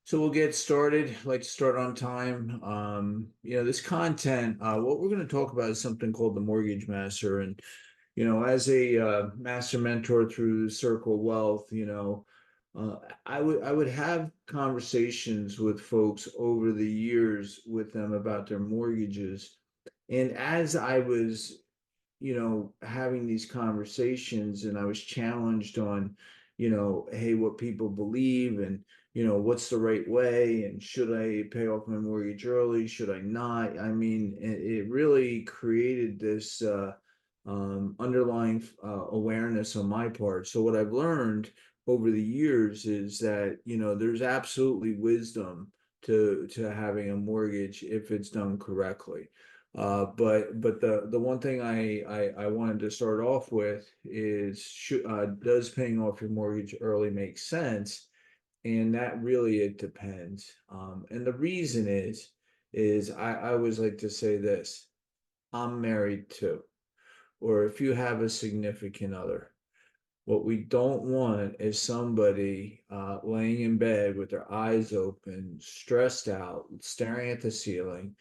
So we'll get started. Like to start on time. This content, what we're going to talk about is something called the Mortgage Master. And, as a master mentor through Circle Wealth, I would have conversations with folks over the years with them about their mortgages. And as I was having these conversations and I was challenged on, hey, what people believe and, what's the right way and should I pay off my mortgage early? Should I not? I mean, it really created this underlying awareness on my part. So what I've learned over the years is that, there's absolutely wisdom to having a mortgage if it's done correctly. But the one thing I wanted to start off with is does paying off your mortgage early make sense? And that really it depends. And the reason is I always like to say this: I'm married too, or if you have a significant other. What we don't want is somebody laying in bed with their eyes open, stressed out, staring at the ceiling,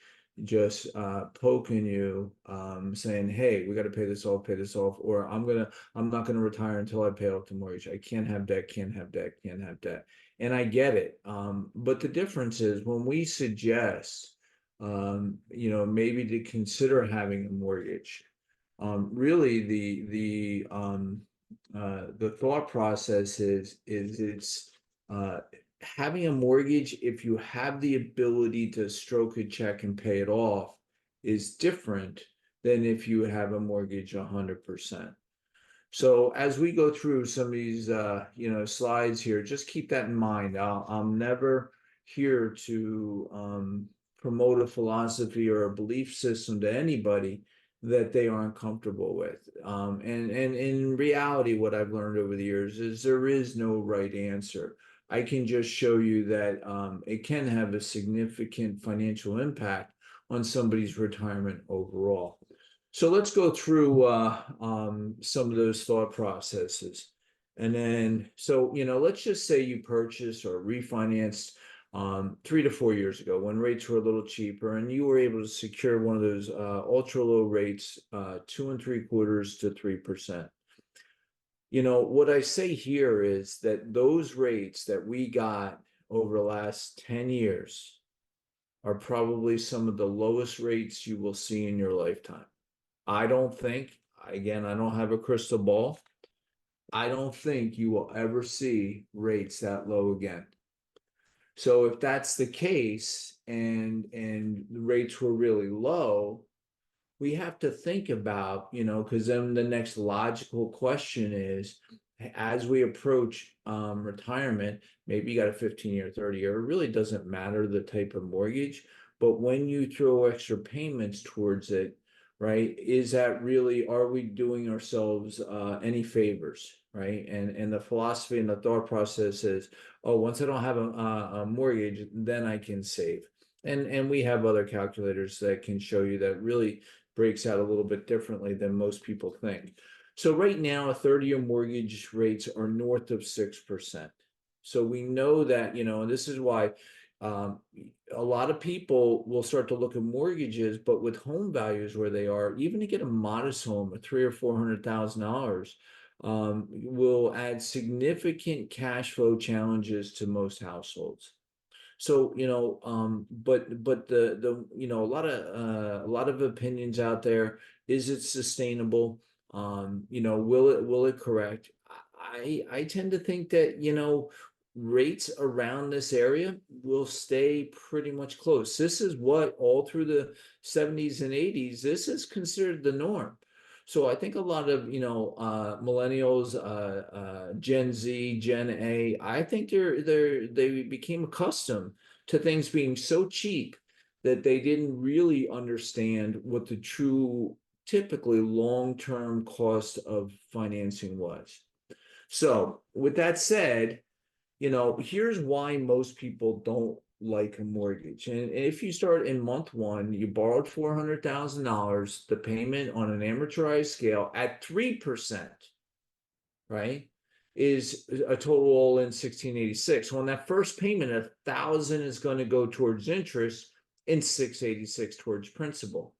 just poking you, saying, "Hey, we got to pay this off," or I'm not gonna retire until I pay off the mortgage. I can't have debt, can't have debt, can't have debt." And I get it, but the difference is when we suggest, maybe to consider having a mortgage. Really, the thought process is it's having a mortgage, if you have the ability to stroke a check and pay it off, is different than if you have a mortgage 100%. So as we go through some of these slides here, just keep that in mind. I'm never here to promote a philosophy or a belief system to anybody that they aren't comfortable with. And in reality, what I've learned over the years is there is no right answer. I can just show you that it can have a significant financial impact on somebody's retirement overall. So let's go through some of those thought processes. And then, so, let's just say you purchased or refinanced 3 to 4 years ago when rates were a little cheaper and you were able to secure one of those ultra low rates, 2.75% to 3%. What I say here is that those rates that we got over the last 10 years are probably some of the lowest rates you will see in your lifetime. I don't think, again, I don't have a crystal ball. I don't think you will ever see rates that low again. So if that's the case and the rates were really low, we have to think about, because then the next logical question is, as we approach retirement, maybe you got a 15-year, 30-year, it really doesn't matter the type of mortgage, but when you throw extra payments towards it, right, is that really, are we doing ourselves any favors, right? And the philosophy and the thought process is, oh, once I don't have a mortgage, then I can save. And we have other calculators that can show you that really breaks out a little bit differently than most people think. So right now, a 30-year mortgage rates are north of 6%. So we know that, and this is why a lot of people will start to look at mortgages, but with home values where they are, even to get a modest home, a $300,000 or $400,000, will add significant cash flow challenges to most households. So, but a lot of opinions out there. Is it sustainable? Will it correct? I tend to think that, rates around this area will stay pretty much close. This is what all through the 70s and 80s, this is considered the norm. So I think a lot of, millennials, Gen Z, Gen A, I think they became accustomed to things being so cheap that they didn't really understand what the true, typically long-term cost of financing was. So with that said, here's why most people don't like a mortgage. And if you start in month one, you borrowed $400,000, the payment on an amortized scale at 3%, right, is a total all in 1686. Well, in that first payment, 1,000 is going to go towards interest and 686 towards principal.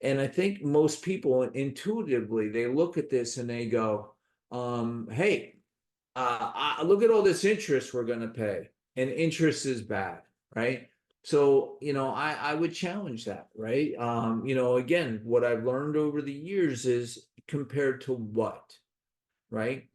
And I think most people intuitively, they look at this and they go, hey, look at all this interest we're going to pay, and interest is bad, right? So, I would challenge that, right? Again, what I've learned over the years is compared to what, right?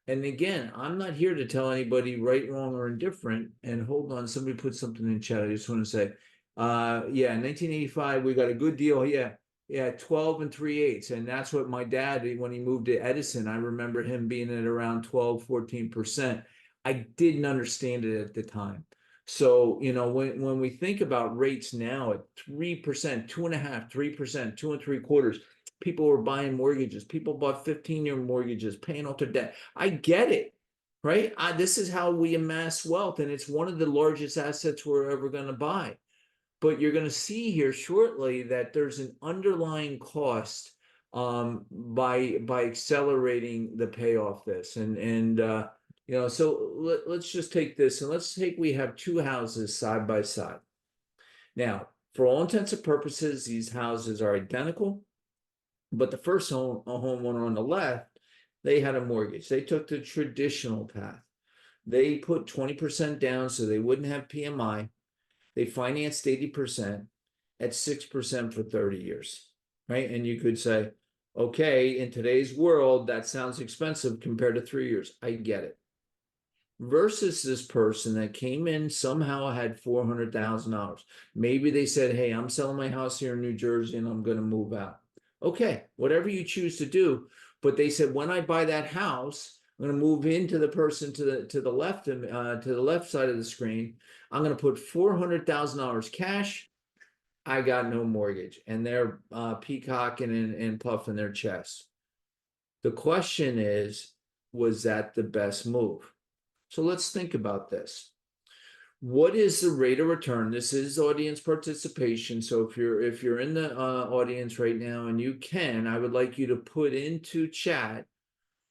And again, I'm not here to tell anybody right, wrong, or indifferent. And hold on, somebody put something in chat. I just want to say, yeah, in 1985, we got a good deal. Yeah, 12 and 3/8. And that's what my dad, when he moved to Edison, I remember him being at around 12, 14%. I didn't understand it at the time. So, when we think about rates now at 3%, 2.5%, 3%, 2 and 3/4, people were buying mortgages. People bought 15-year mortgages, paying off their debt. I get it, right? This is how we amass wealth, and it's one of the largest assets we're ever going to buy. But you're going to see here shortly that there's an underlying cost by accelerating the payoff this. So let's just take this, and let's take, we have two houses side by side. Now, for all intents and purposes, these houses are identical. But the first homeowner on the left, they had a mortgage. They took the traditional path. They put 20% down so they wouldn't have PMI. They financed 80% at 6% for 30 years, right? And you could say, okay, in today's world, that sounds expensive compared to 3 years. I get it. Versus this person that came in, somehow had $400,000. Maybe they said, hey, I'm selling my house here in New Jersey and I'm going to move out. Okay, whatever you choose to do. But they said, when I buy that house, I'm going to move into the person to the left to the left side of the screen. I'm going to put $400,000 cash. I got no mortgage, and they're peacocking and puffing their chest. The question is, was that the best move? So let's think about this. What is the rate of return? This is audience participation. So if you're in the audience right now and you can, I would like you to put into chat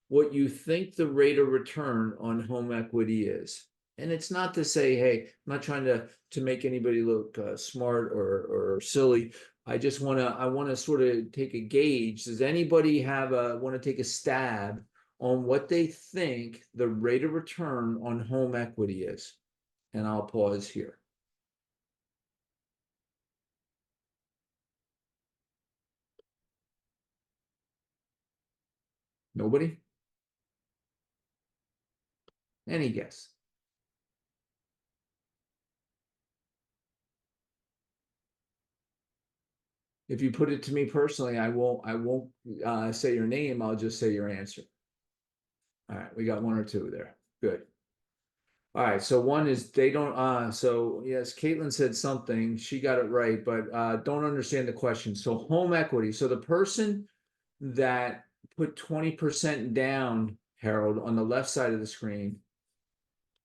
what you think the rate of return on home equity is. And it's not to say, hey, I'm not trying to make anybody look smart or silly. I want to sort of take a gauge. Does anybody want to take a stab on what they think the rate of return on home equity is? And I'll pause here. Nobody? Any guess? If you put it to me personally, I won't say your name. I'll just say your answer. All right, we got one or two there. Good. All right, so one is they don't so yes, Caitlin said something, she got it right, but don't understand the question. So home equity. So the person that put 20% down, Harold, on the left side of the screen,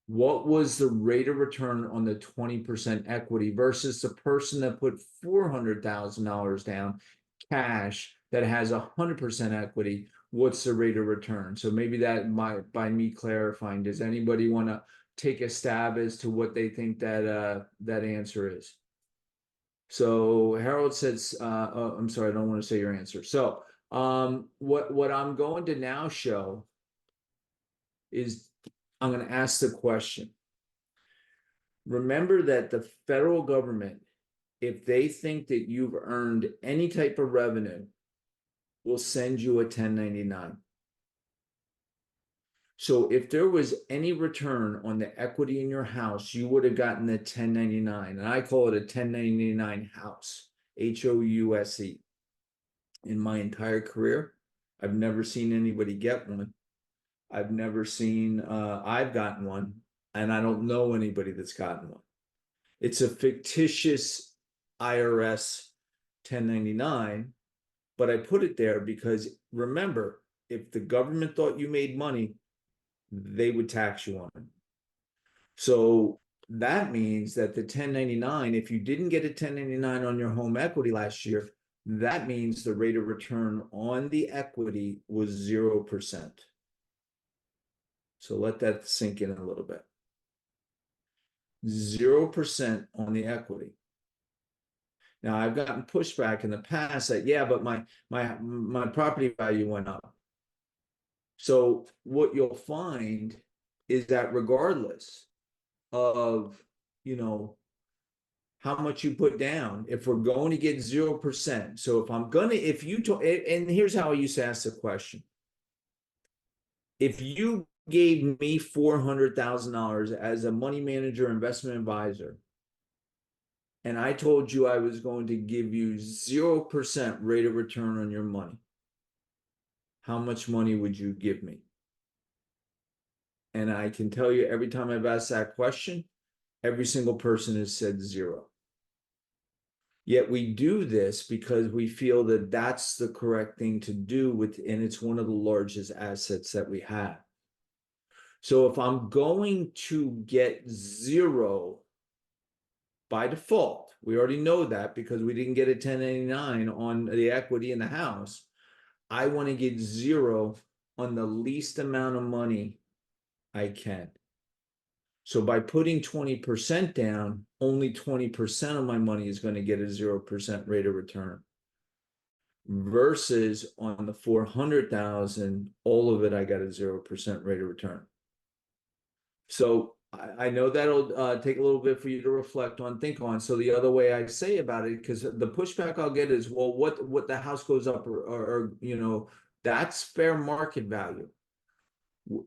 what was the rate of return on the 20% equity versus the person that put $400,000 down cash that has 100% equity? What's the rate of return? So maybe that might, by me clarifying, does anybody want to take a stab as to what they think that answer is? So Harold says, oh, I'm sorry, I don't want to say your answer. So what I'm going to now show is I'm going to ask the question. Remember that the federal government, if they think that you've earned any type of revenue, will send you a 1099. So if there was any return on the equity in your house, you would have gotten the 1099. And I call it a 1099 house, HOUSE. In my entire career, I've never seen anybody get one. I've never seen, I've gotten one, and I don't know anybody that's gotten one. It's a fictitious IRS 1099, but I put it there because remember, if the government thought you made money, they would tax you on it. So that means that the 1099, if you didn't get a 1099 on your home equity last year, that means the rate of return on the equity was 0%. So let that sink in a little bit. 0% on the equity. Now I've gotten pushback in the past that, yeah, but my property value went up. So what you'll find is that regardless of, you know, how much you put down, if we're going to get 0%. So if I'm gonna, if you and here's how I used to ask the question. If you gave me $400,000 as a money manager, investment advisor, and I told you I was going to give you 0% rate of return on your money, how much money would you give me? And I can tell you, every time I've asked that question, every single person has said 0. Yet we do this because we feel that that's the correct thing to do and it's one of the largest assets that we have. So if I'm going to get 0 by default, we already know that because we didn't get a 1099 on the equity in the house. I want to get 0 on the least amount of money I can. So by putting 20% down, only 20% of my money is going to get a 0% rate of return. Versus on the 400,000, all of it, I got a 0% rate of return. So I know that'll take a little bit for you to reflect on, think on. So the other way I say about it, because the pushback I'll get is, well, what the house goes up or you know, that's fair market value.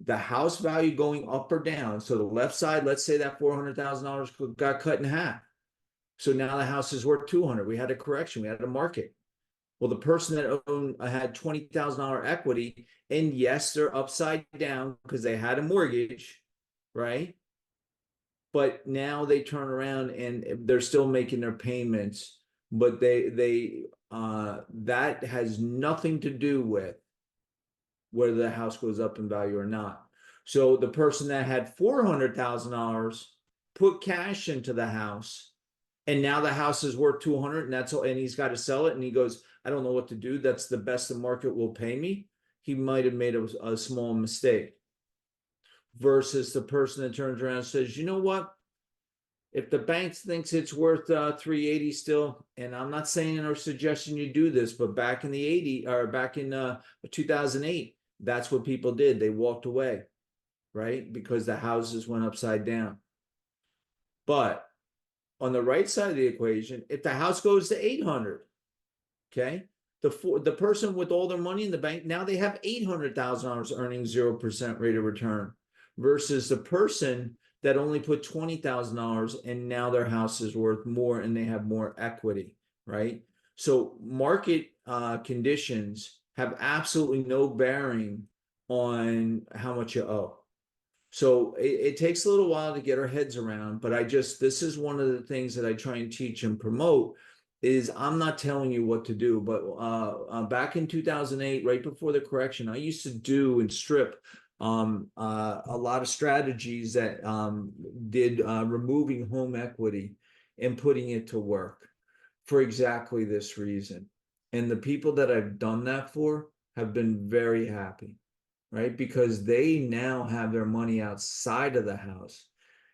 The house value going up or down. So the left side, let's say that $400,000 got cut in half. So now the house is worth 200. We had a correction. We had a market. Well, the person that had $20,000 equity, and yes, they're upside down because they had a mortgage, right? But now they turn around and they're still making their payments, but that has nothing to do with whether the house goes up in value or not. So the person that had $400,000 put cash into the house, and now the house is worth 200, and that's all, and he's got to sell it, and he goes, I don't know what to do. That's the best the market will pay me. He might have made a small mistake. Versus the person that turns around and says, you know what? If the bank thinks it's worth 380 still, and I'm not saying or suggesting you do this, but back in the 80 or back in 2008, that's what people did. They walked away, right? Because the houses went upside down. But on the right side of the equation, if the house goes to 800, okay, the person with all their money in the bank, now they have $800,000 earning 0% rate of return, versus the person that only put $20,000 and now their house is worth more and they have more equity, right? So market conditions have absolutely no bearing on how much you owe. So it takes a little while to get our heads around, but this is one of the things that I try and teach and promote is I'm not telling you what to do, but back in 2008, right before the correction, I used to do and strip a lot of strategies that did removing home equity and putting it to work for exactly this reason. And the people that I've done that for have been very happy, right? Because they now have their money outside of the house.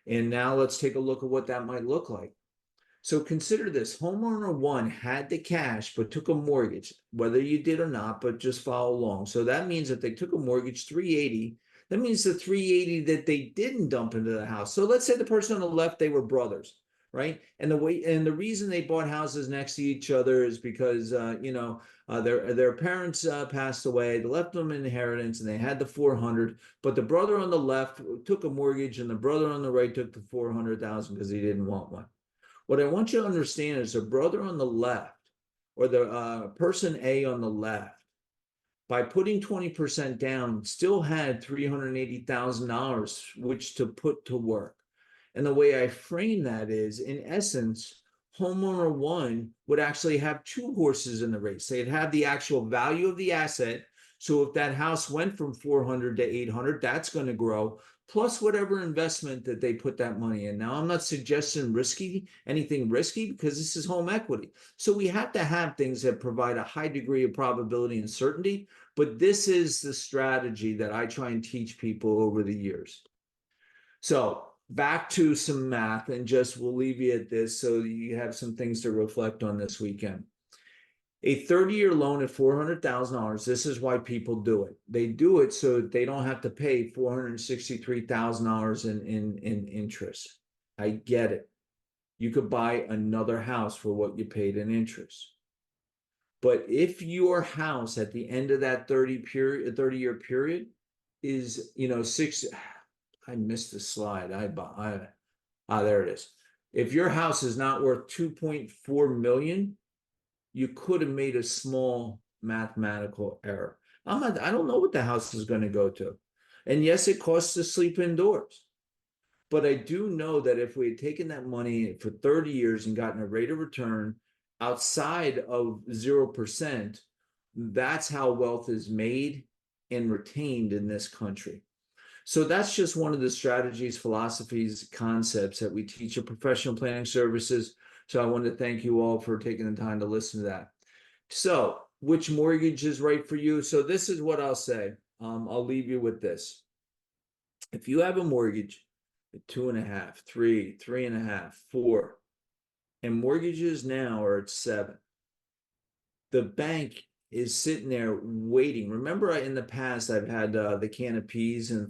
And now let's take a look at what that might look like. So consider this: homeowner one had the cash, but took a mortgage, whether you did or not, but just follow along. So that means that they took a mortgage, 380. That means the 380 that they didn't dump into the house. So let's say the person on the left, they were brothers, right? And the reason they bought houses next to each other is because their parents passed away. They left them inheritance, and they had the 400. But the brother on the left took a mortgage, and the brother on the right took the 400,000 because he didn't want one. What I want you to understand is the brother on the left, or the person A on the left, by putting 20% down, still had $380,000 which to put to work. And the way I frame that is, in essence, homeowner one would actually have 2 horses in the race. They'd have the actual value of the asset. So if that house went from 400 to 800, that's going to grow. plus whatever investment that they put that money in. Now, I'm not suggesting anything risky, because this is home equity. So we have to have things that provide a high degree of probability and certainty, but this is the strategy that I try and teach people over the years. So back to some math, and just we'll leave you at this so you have some things to reflect on this weekend. A 30-year loan at $400,000, this is why people do it. They do it so that they don't have to pay $463,000 in interest. I get it. You could buy another house for what you paid in interest. But if your house at the end of that 30-year period is, I missed the slide. There it is. If your house is not worth 2.4 million, you could have made a small mathematical error. I don't know what the house is going to go to. And yes, it costs to sleep indoors. But I do know that if we had taken that money for 30 years and gotten a rate of return outside of 0%, that's how wealth is made and retained in this country. So that's just one of the strategies, philosophies, concepts that we teach at Professional Planning Services. So I want to thank you all for taking the time to listen to that. So which mortgage is right for you? So this is what I'll say. I'll leave you with this. If you have a mortgage at 2.5, 3, 3.5, 4, and mortgages now are at 7, the bank is sitting there waiting. Remember, in the past, I've had the can of peas and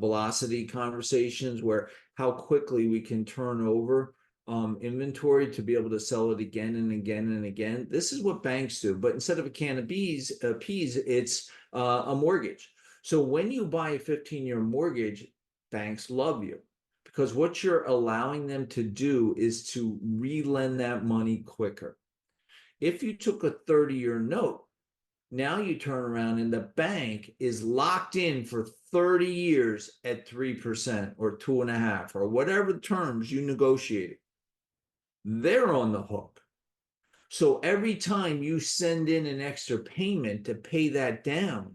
velocity conversations where how quickly we can turn over inventory to be able to sell it again and again and again. This is what banks do, but instead of a can of peas, it's a mortgage. So when you buy a 15-year mortgage, banks love you, because what you're allowing them to do is to re-lend that money quicker. If you took a 30-year note, now you turn around and the bank is locked in for 30 years at 3% or 2.5% or whatever terms you negotiated. They're on the hook. So every time you send in an extra payment to pay that down,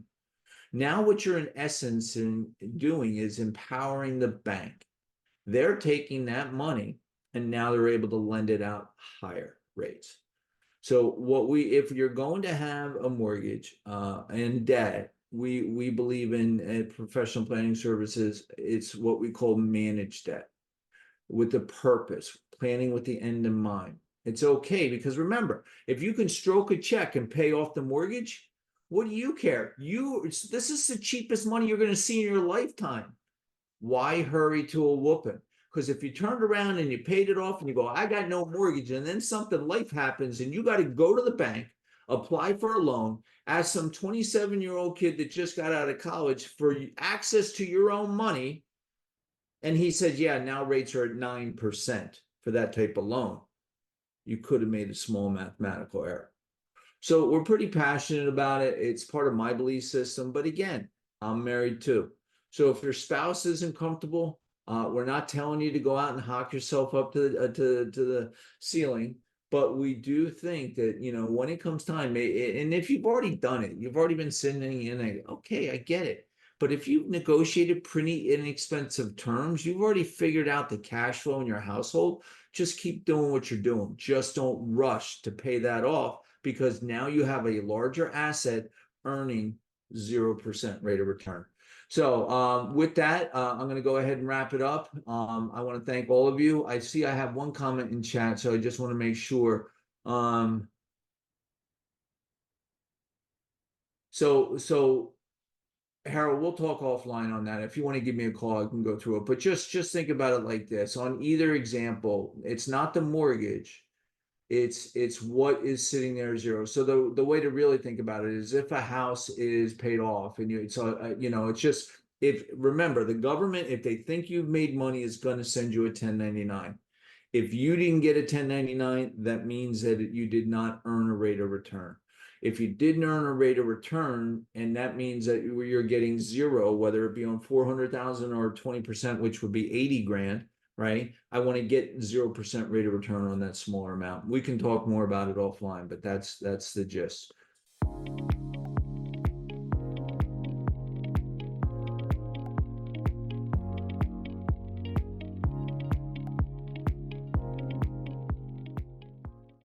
now what you're in essence doing is empowering the bank. They're taking that money and now they're able to lend it out higher rates. So if you're going to have a mortgage and debt, we believe in Professional Planning Services. It's what we call managed debt, with the purpose, planning with the end in mind. It's okay, because remember, if you can stroke a check and pay off the mortgage, what do you care? This is the cheapest money you're going to see in your lifetime. Why hurry to a whooping? Because if you turned around and you paid it off and you go, I got no mortgage, and then life happens and you got to go to the bank, apply for a loan, ask some 27-year-old kid that just got out of college for access to your own money, and he said, yeah, now rates are at 9% for that type of loan, you could have made a small mathematical error. So we're pretty passionate about it. It's part of my belief system. But again, I'm married too. So if your spouse isn't comfortable, we're not telling you to go out and hawk yourself up to the ceiling. But we do think that, when it comes time, and if you've already done it, you've already been sitting in okay, I get it. But if you've negotiated pretty inexpensive terms, you've already figured out the cash flow in your household, just keep doing what you're doing. Just don't rush to pay that off, because now you have a larger asset earning 0% rate of return. So with that, I'm going to go ahead and wrap it up. I want to thank all of you. I see I have one comment in chat, so I just want to make sure. So Harold, we'll talk offline on that. If you want to give me a call, I can go through it. But just think about it like this. On either example, it's not the mortgage. It's what is sitting there zero. So the way to really think about it is, if a house is paid off and it's just, remember, the government, if they think you've made money, is going to send you a 1099. If you didn't get a 1099, that means that you did not earn a rate of return. If you didn't earn a rate of return, and that means that you're getting zero, whether it be on 400,000 or 20%, which would be 80 grand, right? I want to get 0% rate of return on that smaller amount. We can talk more about it offline, but that's the gist.